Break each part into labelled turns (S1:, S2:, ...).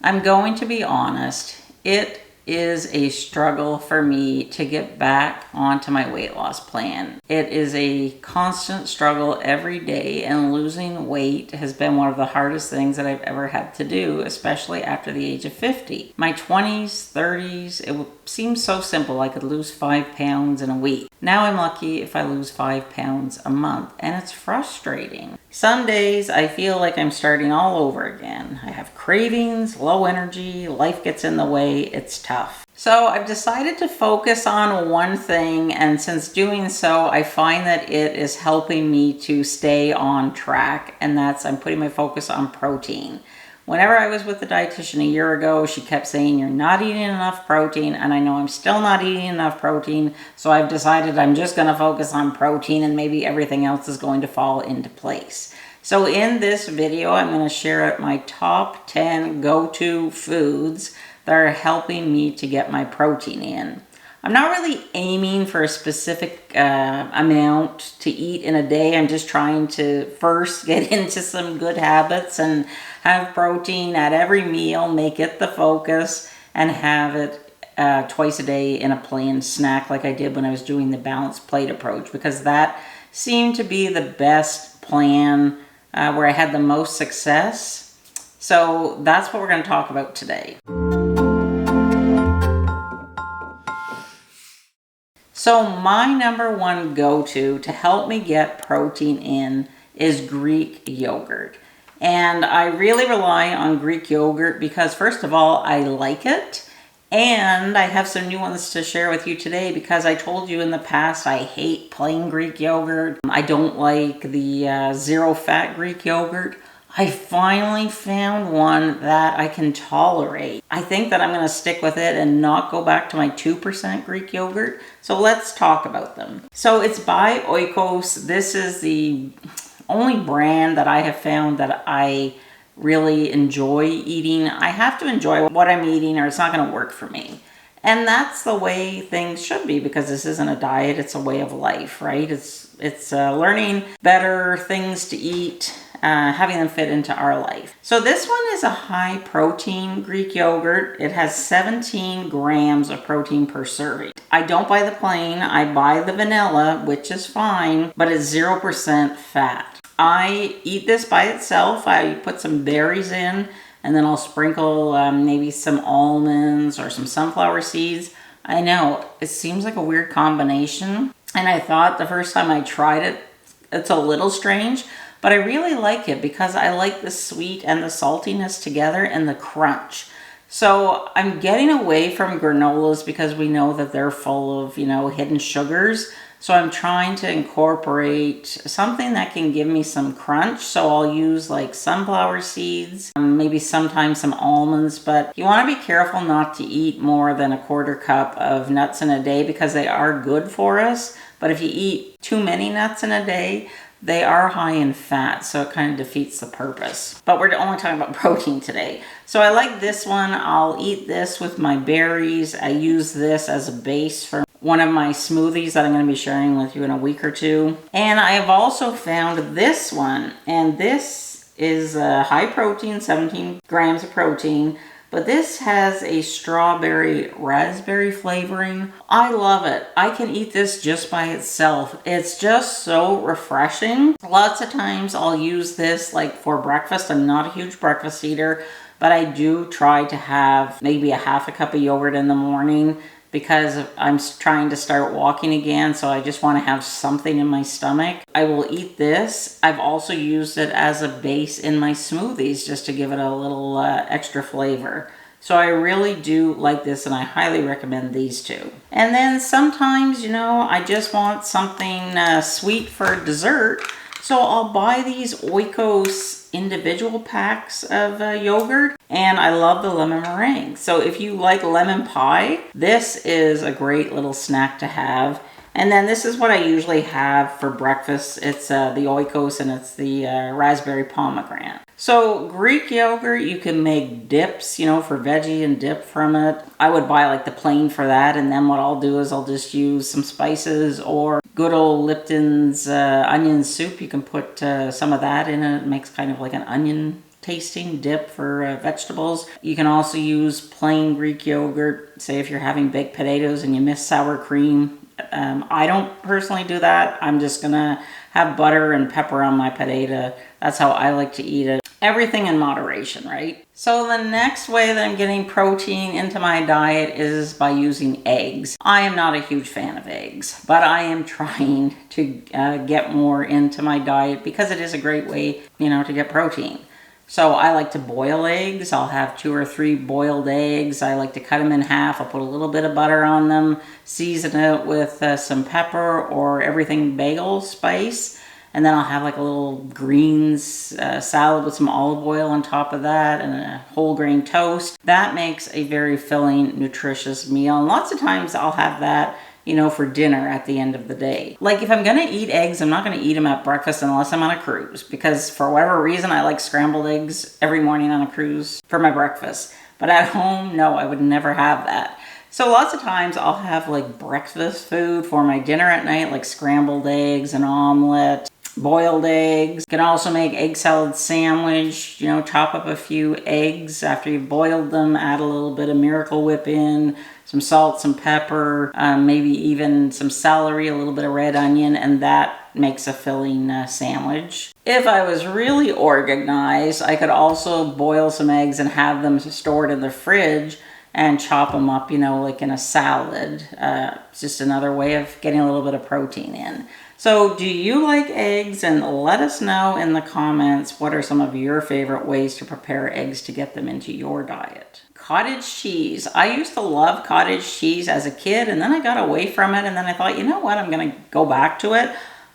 S1: I'm going to be honest, it is a struggle for me to get back onto my weight loss plan. It is a constant struggle every day, and losing weight has been one of the hardest things that I've ever had to do, especially after the age of 50. My 20s, 30s, it seemed so simple. I could lose 5 pounds in a week. Now I'm lucky if I lose 5 pounds a month, and it's frustrating. Some days I feel like I'm starting all over again. I have cravings, low energy, life gets in the way, it's tough. So I've decided to focus on one thing, and since doing so, I find that it is helping me to stay on track, and that's I'm putting my focus on protein. Whenever I was with the dietitian a year ago, she kept saying, you're not eating enough protein, and I know I'm still not eating enough protein, so I've decided I'm just going to focus on protein, and maybe everything else is going to fall into place. So in this video, I'm going to share my top 10 go-to foods that are helping me to get my protein in. I'm not really aiming for a specific amount to eat in a day. I'm just trying to first get into some good habits and have protein at every meal, make it the focus, and have it twice a day in a plain snack like I did when I was doing the balanced plate approach, because that seemed to be the best plan where I had the most success. So that's what we're going to talk about today. So my number one go-to to help me get protein in is Greek yogurt. And I really rely on Greek yogurt because, first of all, I like it. And I have some new ones to share with you today because I told you in the past I hate plain Greek yogurt. I don't like the zero-fat Greek yogurt. I finally found one that I can tolerate. I think that I'm going to stick with it and not go back to my 2% Greek yogurt. So let's talk about them. So it's by Oikos. This is the only brand that I have found that I really enjoy eating. I have to enjoy what I'm eating or it's not going to work for me. And that's the way things should be, because this isn't a diet, it's a way of life, right? It's learning better things to eat, having them fit into our life. So this one is a high protein Greek yogurt. It has 17 grams of protein per serving. I don't buy the plain, I buy the vanilla, which is fine, but it's 0% fat. I eat this by itself. I put some berries in, and then I'll sprinkle maybe some almonds or some sunflower seeds. I know, it seems like a weird combination, and I thought the first time I tried it, it's a little strange, but I really like it because I like the sweet and the saltiness together and the crunch. So I'm getting away from granolas because we know that they're full of, hidden sugars. So I'm trying to incorporate something that can give me some crunch. So I'll use like sunflower seeds, maybe sometimes some almonds, but you want to be careful not to eat more than a quarter cup of nuts in a day because they are good for us. But if you eat too many nuts in a day, they are high in fat, so it kind of defeats the purpose. But we're only talking about protein today. So I like this one. I'll eat this with my berries. I use this as a base for one of my smoothies that I'm going to be sharing with you in a week or two. And I have also found this one, and this is high protein, 17 grams of protein, but this has a strawberry raspberry flavoring. I love it. I can eat this just by itself. It's just so refreshing. Lots of times I'll use this like for breakfast. I'm not a huge breakfast eater, but I do try to have maybe a half a cup of yogurt in the morning because I'm trying to start walking again, so I just want to have something in my stomach. I will eat this. I've also used it as a base in my smoothies just to give it a little extra flavor. So I really do like this, and I highly recommend these two. And then sometimes, I just want something sweet for dessert. So I'll buy these Oikos individual packs of yogurt, and I love the lemon meringue. So if you like lemon pie, this is a great little snack to have. And then this is what I usually have for breakfast. It's the Oikos, and it's the raspberry pomegranate. So Greek yogurt, you can make dips, for veggie and dip from it. I would buy like the plain for that, and then what I'll do is I'll just use some spices or good old Lipton's onion soup. You can put some of that in it. It makes kind of like an onion tasting dip for vegetables. You can also use plain Greek yogurt. Say if you're having baked potatoes and you miss sour cream. I don't personally do that. I'm just gonna have butter and pepper on my potato. That's how I like to eat it. Everything in moderation, right? So the next way that I'm getting protein into my diet is by using eggs. I am not a huge fan of eggs, but I am trying to get more into my diet because it is a great way, to get protein. So I like to boil eggs. I'll have 2 or 3 boiled eggs. I like to cut them in half. I'll put a little bit of butter on them, season it with some pepper or everything bagel spice. And then I'll have like a little greens salad with some olive oil on top of that and a whole grain toast. That makes a very filling, nutritious meal. And lots of times I'll have that, for dinner at the end of the day. Like if I'm gonna eat eggs, I'm not gonna eat them at breakfast unless I'm on a cruise, because for whatever reason, I like scrambled eggs every morning on a cruise for my breakfast. But at home, no, I would never have that. So lots of times I'll have like breakfast food for my dinner at night, like scrambled eggs, an omelet, boiled eggs. You can also make egg salad sandwich, chop up a few eggs after you've boiled them, add a little bit of Miracle Whip in, some salt, some pepper, maybe even some celery, a little bit of red onion, and that makes a filling sandwich. If I was really organized, I could also boil some eggs and have them stored in the fridge and chop them up, like in a salad. It's just another way of getting a little bit of protein in. So do you like eggs? And let us know in the comments what are some of your favorite ways to prepare eggs to get them into your diet. Cottage cheese. I used to love cottage cheese as a kid, and then I got away from it, and then I thought, you know what, I'm gonna go back to it.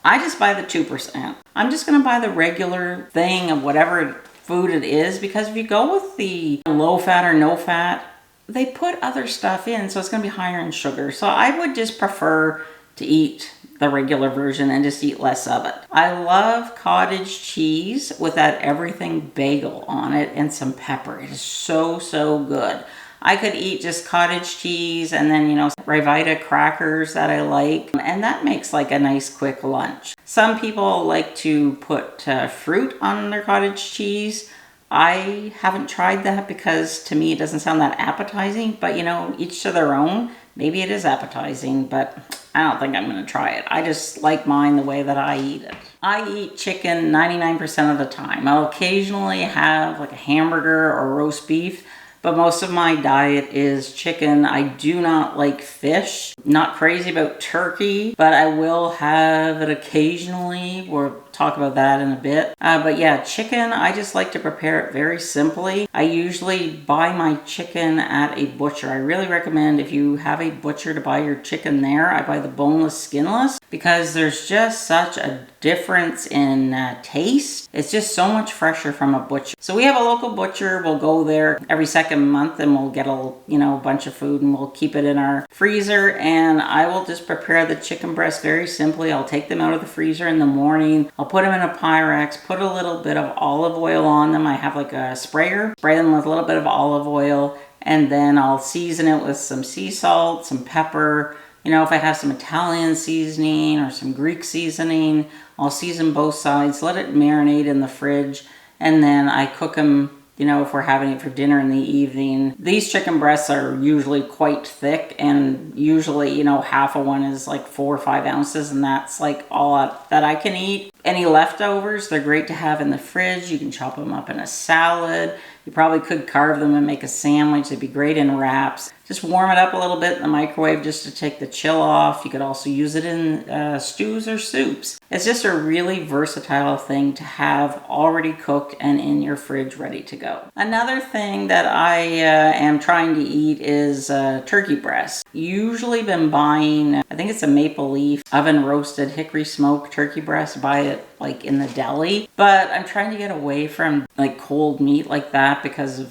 S1: I just buy the 2%. I'm just gonna buy the regular thing of whatever food it is, because if you go with the low fat or no fat, they put other stuff in, so it's gonna be higher in sugar. So I would just prefer to eat the regular version and just eat less of it. I love cottage cheese with that everything bagel on it and some pepper. It is so, so good. I could eat just cottage cheese and then, Revita crackers that I like. And that makes like a nice quick lunch. Some people like to put fruit on their cottage cheese. I haven't tried that because to me it doesn't sound that appetizing, but each to their own. Maybe it is appetizing, but I don't think I'm going to try it. I just like mine the way that I eat it. I eat chicken 99% of the time. I'll occasionally have like a hamburger or roast beef, but most of my diet is chicken. I do not like fish. Not crazy about turkey, but I will have it occasionally. We'll talk about that in a bit. But yeah, chicken, I just like to prepare it very simply. I usually buy my chicken at a butcher. I really recommend if you have a butcher to buy your chicken there. I buy the boneless, skinless, because there's just such a difference in taste. It's just so much fresher from a butcher. So we have a local butcher. We'll go there every second month and we'll get a bunch of food and we'll keep it in our freezer, and I will just prepare the chicken breast very simply. I'll take them out of the freezer in the morning. I'll put them in a Pyrex, put a little bit of olive oil on them. I have like a sprayer, spray them with a little bit of olive oil, and then I'll season it with some sea salt, some pepper. If I have some Italian seasoning or some Greek seasoning, I'll season both sides, let it marinate in the fridge, and then I cook them, if we're having it for dinner in the evening. These chicken breasts are usually quite thick, and usually, half of one is like 4 or 5 ounces, and that's like all that I can eat. Any leftovers, they're great to have in the fridge. You can chop them up in a salad. You probably could carve them and make a sandwich. They'd be great in wraps. Just warm it up a little bit in the microwave just to take the chill off. You could also use it in stews or soups. It's just a really versatile thing to have already cooked and in your fridge ready to go. Another thing that I am trying to eat is turkey breast. Usually been buying, I think it's a Maple Leaf oven roasted hickory smoked turkey breast. Buy it like in the deli, but I'm trying to get away from like cold meat like that because of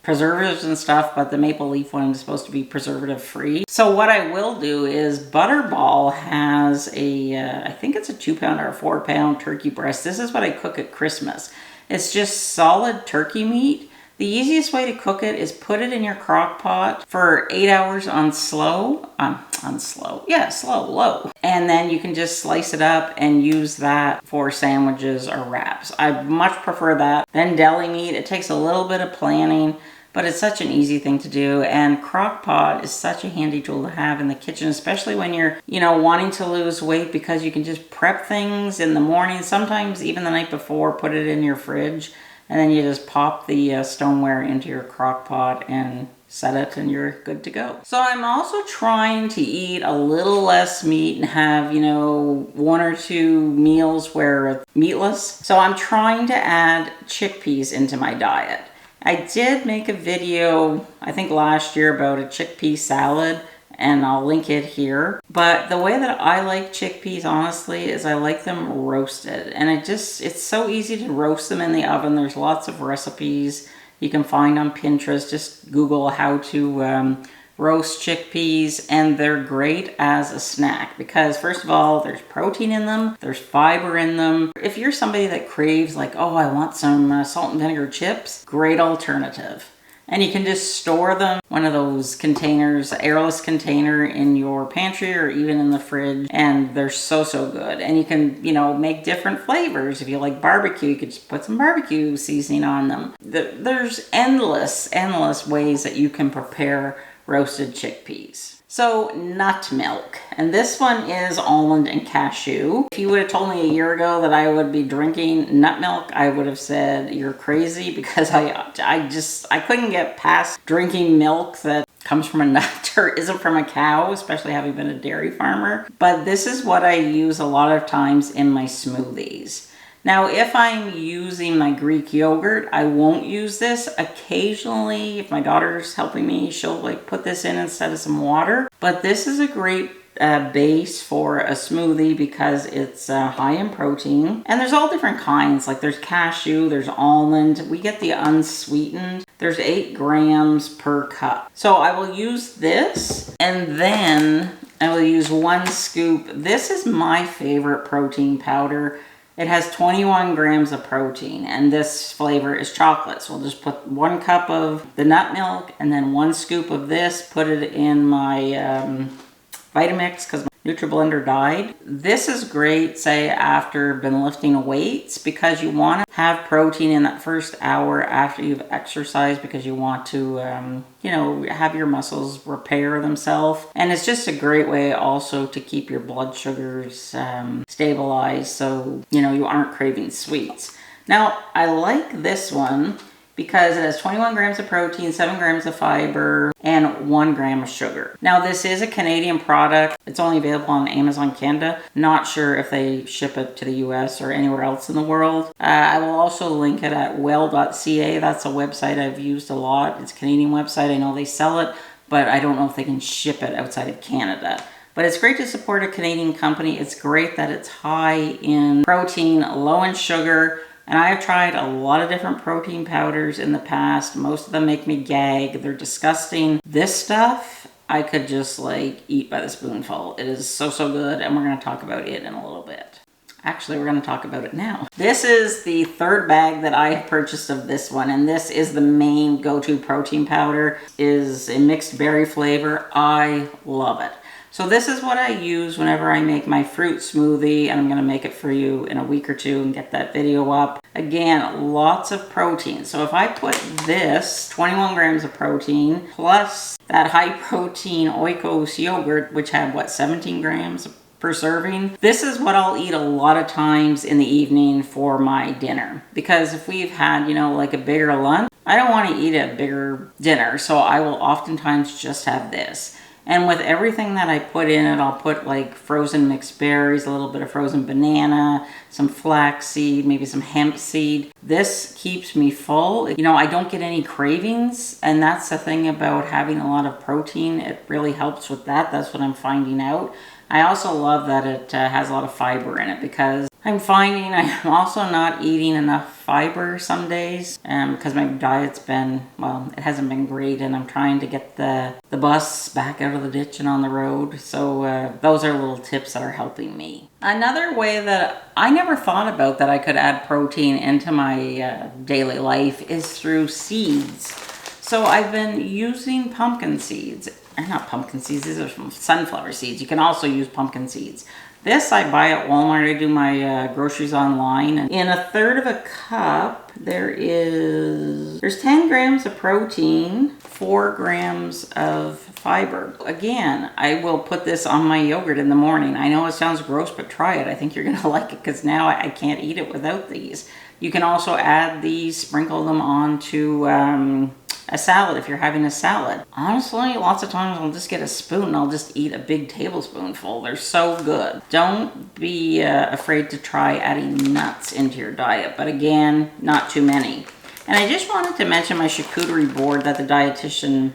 S1: preservatives and stuff, but the Maple Leaf one is supposed to be preservative free. So what I will do is Butterball has I think it's a 2-pound or a 4-pound turkey breast. This is what I cook at Christmas. It's just solid turkey meat The easiest way to cook it is put it in your crock pot for 8 hours on slow. Low. And then you can just slice it up and use that for sandwiches or wraps. I much prefer that than deli meat. It takes a little bit of planning, but it's such an easy thing to do. And crock pot is such a handy tool to have in the kitchen, especially when you're, wanting to lose weight, because you can just prep things in the morning, sometimes even the night before, put it in your fridge, and then you just pop the stoneware into your crock pot and set it and you're good to go. So I'm also trying to eat a little less meat and have, 1 or 2 meals where it's meatless. So I'm trying to add chickpeas into my diet. I did make a video, I think last year, about a chickpea salad, and I'll link it here. But the way that I like chickpeas, honestly, is I like them roasted. And it's so easy to roast them in the oven. There's lots of recipes you can find on Pinterest. Just Google how to roast chickpeas, and they're great as a snack because, first of all, there's protein in them, there's fiber in them. If you're somebody that craves like, oh, I want some salt and vinegar chips, great alternative. And you can just store them, one of those containers, airless container, in your pantry or even in the fridge, and they're so good. And you can, make different flavors. If you like barbecue, you could just put some barbecue seasoning on them. There's endless ways that you can prepare roasted chickpeas. So, nut milk, and this one is almond and cashew. If you would have told me a year ago that I would be drinking nut milk, I would have said you're crazy, because I couldn't get past drinking milk that comes from a nut or isn't from a cow, especially having been a dairy farmer. But this is what I use a lot of times in my smoothies. Now, if I'm using my Greek yogurt, I won't use this. Occasionally, if my daughter's helping me, she'll put this in instead of some water. But this is a great base for a smoothie because it's high in protein. And there's all different kinds. Like there's cashew, there's almond. We get the unsweetened. There's 8 grams per cup. So I will use this, and then I will use 1 scoop. This is my favorite protein powder. It has 21 grams of protein, and this flavor is chocolate. So we'll just put 1 cup of the nut milk and then 1 scoop of this, put it in my Vitamix because my NutriBlender died. This is great, say, after been lifting weights, because you want to have protein in that first hour after you've exercised, because you want to, have your muscles repair themselves. And it's just a great way also to keep your blood sugars stabilized, so, you aren't craving sweets. Now, I like this one because it has 21 grams of protein, 7 grams of fiber, and 1 gram of sugar. Now, this is a Canadian product. It's only available on Amazon Canada. Not sure if they ship it to the US or anywhere else in the world. I will also link it at well.ca. That's a website I've used a lot. It's a Canadian website. I know they sell it, but I don't know if they can ship it outside of Canada. But it's great to support a Canadian company. It's great that it's high in protein, low in sugar. And I have tried a lot of different protein powders in the past. Most of them make me gag. They're disgusting. This stuff, I could just eat by the spoonful. It is so good, and we're going to talk about it in a little bit. Actually, we're going to talk about it now. This is the 3rd bag that I have purchased of this one, and this is the main go-to protein powder. It is a mixed berry flavor. I love it. So this is what I use whenever I make my fruit smoothie, and I'm going to make it for you in a week or 2 and get that video up. Again, lots of protein. So if I put this, 21 grams of protein, plus that high protein Oikos yogurt, which had 17 grams per serving. This is what I'll eat a lot of times in the evening for my dinner. Because if we've had, a bigger lunch, I don't want to eat a bigger dinner. So I will oftentimes just have this. And with everything that I put in it, I'll put frozen mixed berries, a little bit of frozen banana, some flaxseed, maybe some hemp seed. This keeps me full. I don't get any cravings. And that's the thing about having a lot of protein. It really helps with that. That's what I'm finding out. I also love that it has a lot of fiber in it, because I'm finding I'm also not eating enough fiber some days because my diet's been, well, it hasn't been great, and I'm trying to get the bus back out of the ditch and on the road. So those are little tips that are helping me. Another way that I never thought about that I could add protein into my daily life is through seeds. So I've been using pumpkin seeds. Not pumpkin seeds, these are from sunflower seeds. You can also use pumpkin seeds. This I buy at Walmart. I do my groceries online. And in 1/3 of a cup, there's 10 grams of protein, 4 grams of fiber. Again, I will put this on my yogurt in the morning. I know it sounds gross, but try it. I think you're gonna like it because now I can't eat it without these. You can also add these, sprinkle them onto a salad if you're having a salad. Honestly, lots of times I'll just get a spoon and I'll just eat a big tablespoonful. They're so good. Don't be afraid to try adding nuts into your diet, but again, not too many. And I just wanted to mention my charcuterie board that the dietitian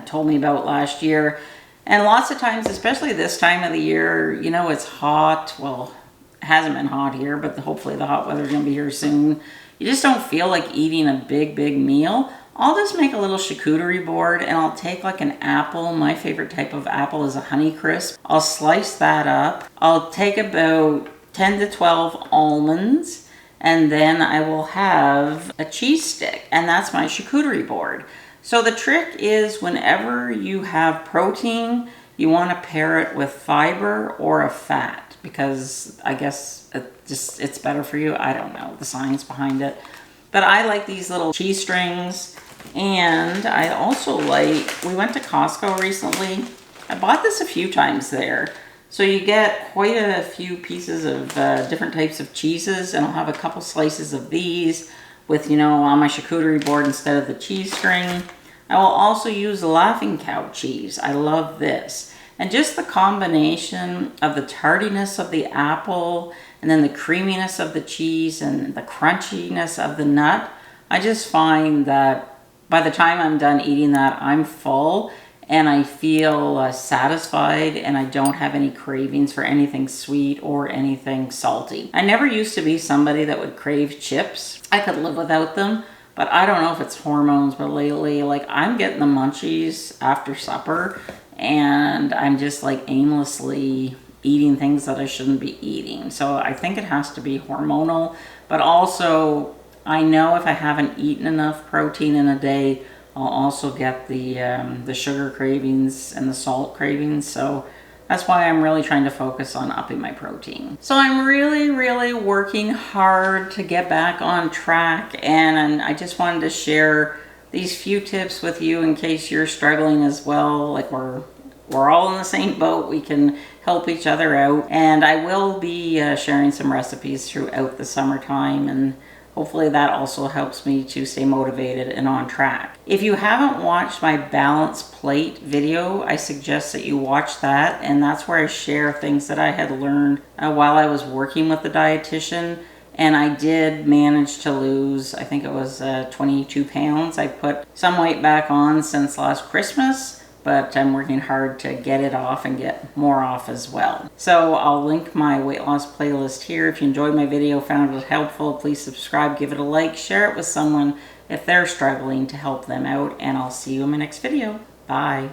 S1: told me about last year. And lots of times, especially this time of the year, you know, it's hot. Well, it hasn't been hot here, but hopefully the hot weather's gonna be here soon. You just don't feel like eating a big meal. I'll just make a little charcuterie board and I'll take like an apple. My favorite type of apple is a Honeycrisp. I'll slice that up. I'll take about 10 to 12 almonds, and then I will have a cheese stick, and that's my charcuterie board. So the trick is whenever you have protein, you want to pair it with fiber or a fat, because I guess it's better for you. I don't know the science behind it. But I like these little cheese strings, and I also like, we went to Costco recently. I bought this a few times there. So you get quite a few pieces of different types of cheeses, and I'll have a couple slices of these with, you know, on my charcuterie board instead of the cheese string. I will also use Laughing Cow cheese. I love this. And just the combination of the tardiness of the apple and then the creaminess of the cheese and the crunchiness of the nut, I just find that by the time I'm done eating that, I'm full and I feel satisfied, and I don't have any cravings for anything sweet or anything salty. I never used to be somebody that would crave chips. I could live without them, but I don't know if it's hormones, but lately, like, I'm getting the munchies after supper, and I'm just like aimlessly eating things that I shouldn't be eating. So I think it has to be hormonal, but also I know if I haven't eaten enough protein in a day, I'll also get the sugar cravings and the salt cravings. So that's why I'm really trying to focus on upping my protein. So I'm really working hard to get back on track, and I just wanted to share these few tips with you in case you're struggling as well. Like, we're all in the same boat. We can help each other out. And I will be sharing some recipes throughout the summertime, and hopefully that also helps me to stay motivated and on track. If you haven't watched my balance plate video, I suggest that you watch that, and that's where I share things that I had learned while I was working with the dietitian. And I did manage to lose, I think it was 22 pounds. I put some weight back on since last Christmas, but I'm working hard to get it off and get more off as well. So I'll link my weight loss playlist here. If you enjoyed my video, found it helpful, please subscribe, give it a like, share it with someone if they're struggling, to help them out, and I'll see you in my next video. Bye.